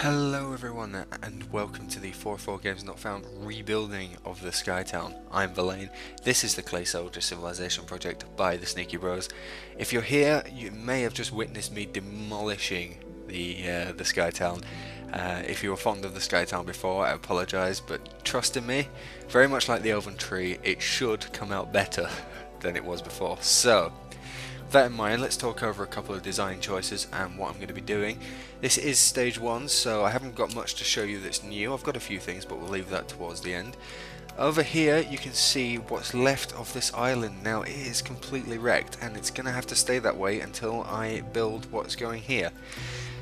Hello everyone and welcome to the 4 Games Not Found rebuilding of the Skytown. I'm Valaine. This is the Clay Soldier Civilization project by the Thesneakybros. If you're here, you may have just witnessed me demolishing the Skytown. If you were fond of the Skytown before, I apologise, but trust in me, very much like the elven tree, it should come out better than it was before. So, with that in mind, let's talk over a couple of design choices and what I'm going to be doing. This is stage 1, so I haven't got much to show you that's new. I've got a few things, but we'll leave that towards the end. Over here, you can see what's left of this island. Now, it is completely wrecked, and it's going to have to stay that way until I build what's going here.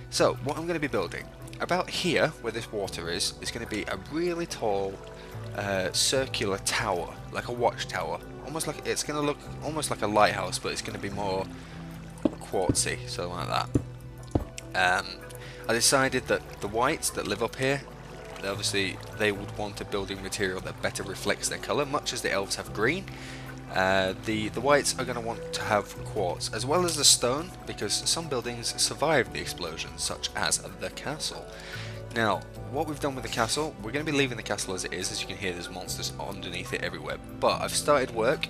So, what I'm going to be building, about here, where this water is going to be a really tall circular tower, like a watchtower. Almost like it's going to look almost like a lighthouse, but it's going to be more quartzy, something like that. I decided that the whites that live up here, obviously they would want a building material that better reflects their colour, much as the elves have green. The whites are going to want to have quartz, as well as the stone, because some buildings survived the explosion, such as the castle. Now, what we've done with the castle, we're going to be leaving the castle as it is. As you can hear, there's monsters underneath it everywhere. But I've started work,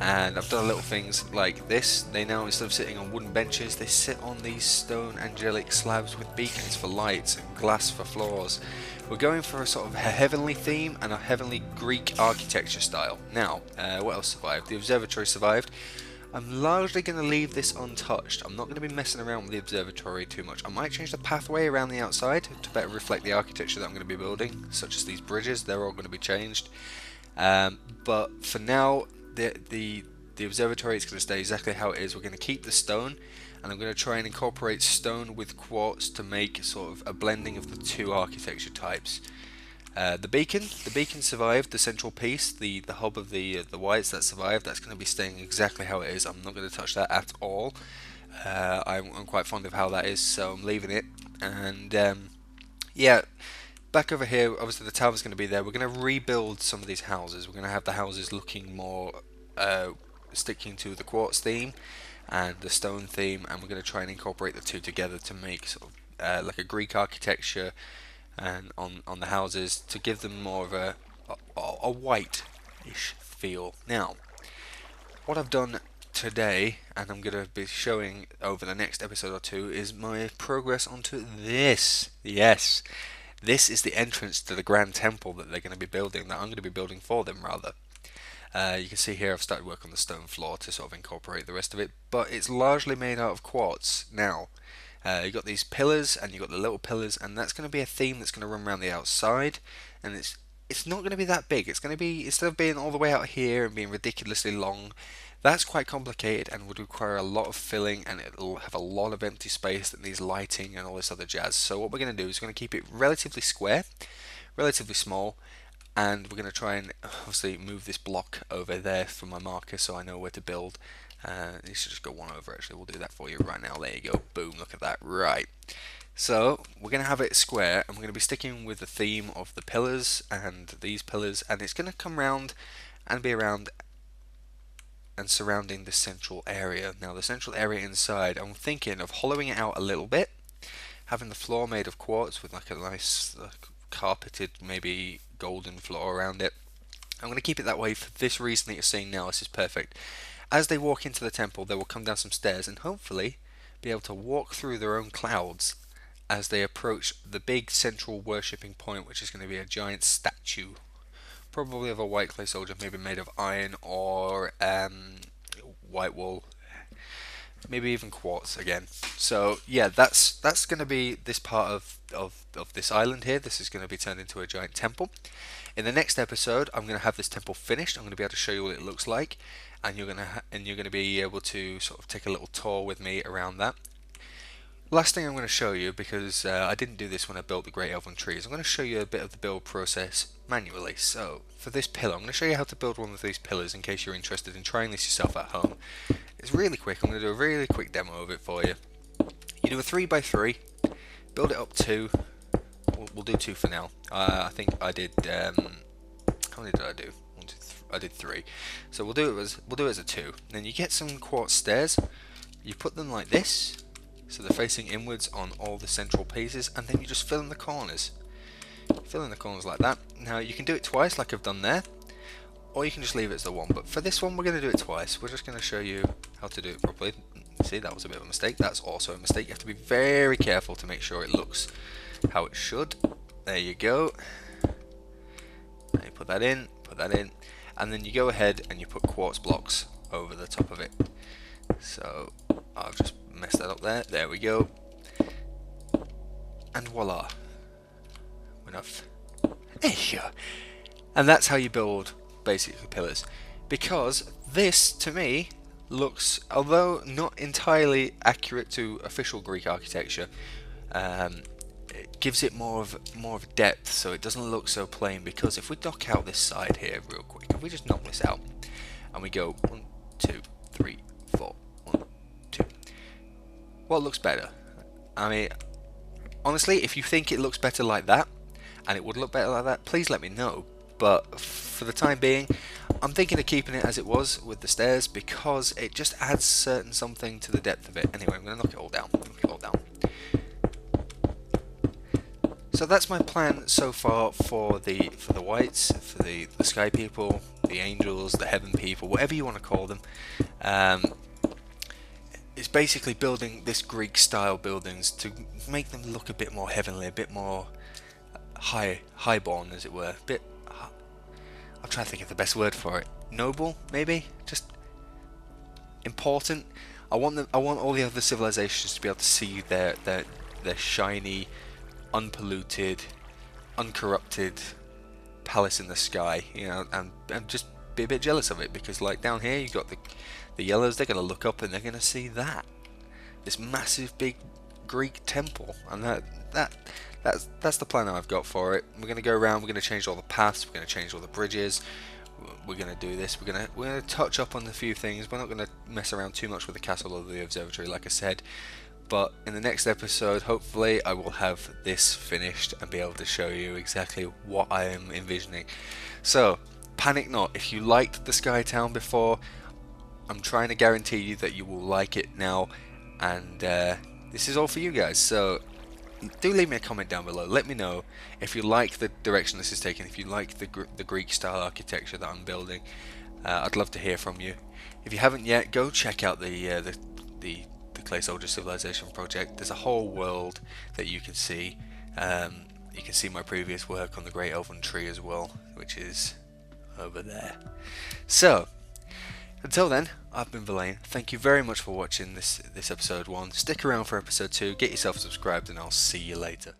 and I've done little things like this. They now, instead of sitting on wooden benches, they sit on these stone angelic slabs with beacons for lights and glass for floors. We're going for a sort of a heavenly theme and a heavenly Greek architecture style. Now, what else survived? The observatory survived. I'm largely going to leave this untouched. I'm not going to be messing around with the observatory too much. I might change the pathway around the outside to better reflect the architecture that I'm going to be building, such as these bridges. They're all going to be changed. But for now, the observatory is going to stay exactly how it is. We're going to keep the stone, and I'm going to try and incorporate stone with quartz to make sort of a blending of the two architecture types. The beacon survived, the central piece, the hub of the whites that survived. That's going to be staying exactly how it is. I'm not going to touch that at all. I'm quite fond of how that is, so I'm leaving it. And yeah, back over here, obviously the tower's going to be there. We're going to rebuild some of these houses. We're going to have the houses looking more sticking to the quartz theme and the stone theme, and we're going to try and incorporate the two together to make sort of like a Greek architecture and on the houses, to give them more of a white-ish feel. Now, what I've done today, and I'm going to be showing over the next episode or two, is my progress onto this. Yes, this is the entrance to the grand temple that they're going to be building, that I'm going to be building for them, rather. You can see here I've started work on the stone floor to sort of incorporate the rest of it, but it's largely made out of quartz. Now, you've got these pillars, and you've got the little pillars, and that's going to be a theme that's going to run around the outside, and it's not going to be that big. It's going to be, instead of being all the way out here and being ridiculously long, that's quite complicated and would require a lot of filling, and it'll have a lot of empty space that needs lighting and all this other jazz. So what we're going to do is we're going to keep it relatively square, relatively small, and we're going to try and obviously move this block over there for my marker so I know where to build. You should just go one over, actually. We'll do that for you right now. There you go. Boom, look at that. Right. So, we're going to have it square, and we're going to be sticking with the theme of the pillars and these pillars, and it's going to come round and be around and surrounding the central area. Now, the central area inside, I'm thinking of hollowing it out a little bit, having the floor made of quartz with like a nice carpeted, maybe golden floor around it. I'm going to keep it that way for this reason that you're seeing now. This is perfect. As they walk into the temple, they will come down some stairs and hopefully be able to walk through their own clouds as they approach the big central worshipping point, which is going to be a giant statue, probably of a white clay soldier, maybe made of iron or white wool, maybe even quartz again. So yeah, that's going to be this part of this island here. This is going to be turned into a giant temple. In the next episode, I'm going to have this temple finished. I'm going to be able to show you what it looks like, and you're going to be able to sort of take a little tour with me around that. Last thing I'm going to show you, because I didn't do this when I built the Great Elven Trees, I'm going to show you a bit of the build process manually. So for this pillar, I'm going to show you how to build one of these pillars in case you're interested in trying this yourself at home. It's really quick. I'm going to do a really quick demo of it for you. You do a 3x3, build it up 2. We'll do 2 for now. I think I did. How many did I do? 1, 2, 3. I did 3. So we'll do it as a 2. Then you get some quartz stairs. You put them like this. so they're facing inwards on all the central pieces, and then you just fill in the corners. Fill in the corners like that. Now you can do it twice like I've done there, or you can just leave it as the one, but for this one we're going to do it twice. We're just going to show you how to do it properly. See, that was a bit of a mistake. That's also a mistake. You have to be very careful to make sure it looks how it should. There you go. Now you put that in, and then you go ahead and you put quartz blocks over the top of it. So I'll just mess that up there. There we go. And voila. Enough. There you go. And that's how you build basically pillars. Because this, to me, looks, although not entirely accurate to official Greek architecture, it gives it more of depth, so it doesn't look so plain. Because if we knock out this side here real quick, if we just knock this out and we go 1, 2, 3, 4, 1, 2, what looks better? I mean, honestly, if you think it looks better like that, and it would look better like that, please let me know. But for the time being, I'm thinking of keeping it as it was with the stairs, because it just adds something to the depth of it. Anyway, I'm going to knock it all down. So that's my plan so far for the whites, for the sky people, the angels, the heaven people, whatever you want to call them. It's basically building this Greek style buildings to make them look a bit more heavenly, a bit more highborn, as it were. I'm trying to think of the best word for it. Noble, maybe? Just important. I want all the other civilizations to be able to see their shiny, unpolluted, uncorrupted palace in the sky, you know, and just be a bit jealous of it, because like down here you've got the yellows. They're going to look up and they're going to see this massive big Greek temple, and that's the plan I've got for it. We're going to go around, we're going to change all the paths, we're going to change all the bridges, we're going to do this, we're going to touch up on a few things. We're not going to mess around too much with the castle or the observatory, like I said, but in the next episode, hopefully, I will have this finished and be able to show you exactly what I am envisioning. So, panic not. If you liked the Sky Town before, I'm trying to guarantee you that you will like it now, and this is all for you guys. So do leave me a comment down below. Let me know if you like the direction this is taking, if you like the Greek style architecture that I'm building. I'd love to hear from you. If you haven't yet, go check out the Clay Soldier Civilization project. There's a whole world that you can see. You can see my previous work on the Great Elven Tree as well, which is over there. So until then, I've been Valaine. Thank you very much for watching this episode 1. Stick around for episode 2, get yourself subscribed, and I'll see you later.